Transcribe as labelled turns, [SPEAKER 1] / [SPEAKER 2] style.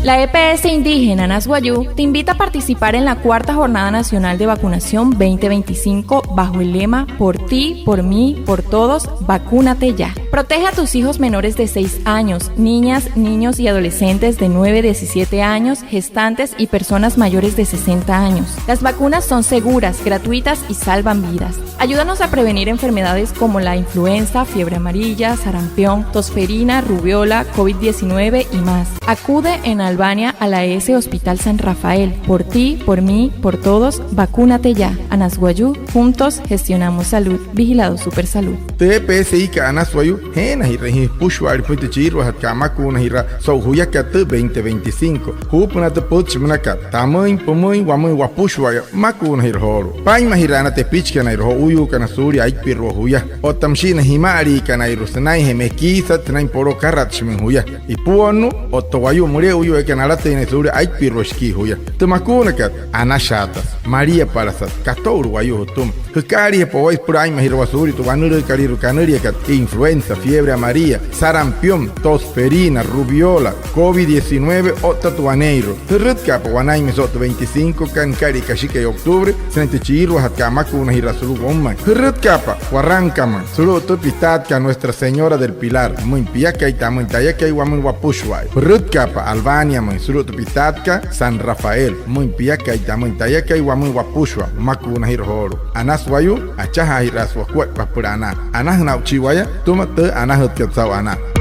[SPEAKER 1] La EPS Indígena Anasguayú te invita a participar en la cuarta Jornada Nacional de Vacunación 2025 bajo el lema Por ti, por mí, por todos, vacúnate ya. Protege a tus hijos menores de 6 años, niñas, niños y adolescentes de 9 a 17 años, gestantes y personas mayores de 60 años. Las vacunas son seguras, gratuitas y salvan vidas. Ayúdanos a prevenir enfermedades como la influenza, fiebre amarilla, sarampión, tosferina, rubiola, COVID-19 y más. Acude en Albania a la ES Hospital San Rafael. Por ti, por mí, por todos, vacúnate ya. Anasguayú, juntos gestionamos salud. Vigilado Supersalud.
[SPEAKER 2] TPSI ka Anasguayú, hena hira hi pushwari puite chirwa hat kamakuna hira so huya ka 2025. Hupuna te pochmuna ka tamoin pomoin wamoin wapushwaya makuna hira horo. Paima hira na te pichka na hira uyu kana suri aikpirro huya. Otamshina himari kana hira sanai hemekisa tnain poro karatshmin huya. Ipuonu otowayu mure uyu ekanarate ine suri aikpirro shki huya. Tumakuna ka anashatas Maria Parasat katoru wayu hutum. Hukari powais puraima hira wasuri tu vanuru kariru kanaria ka influenza, fiebre amarilla, sarampión, tosferina, rubiola, COVID-19, otatuaneiro. Hurrutka pa wanai mesot 25 kan kari kashika y octubre, sente chiru hat kamaku una hirasulu gomma. Hurrutka pa warrankama, sulu tupitat Nuestra Señora del Pilar, muy piaka y tamun tayaka y wamun wapushwai. Hurrutka pa Albania muy sulu tupitat San Rafael, muy piaka y tamun tayaka y wamun wapushwa, maku una hirhoro. Anaswayu, achaha hiraswa kwek pa purana. Anah na uchiwaya, tuma te anah hut ketsau anah.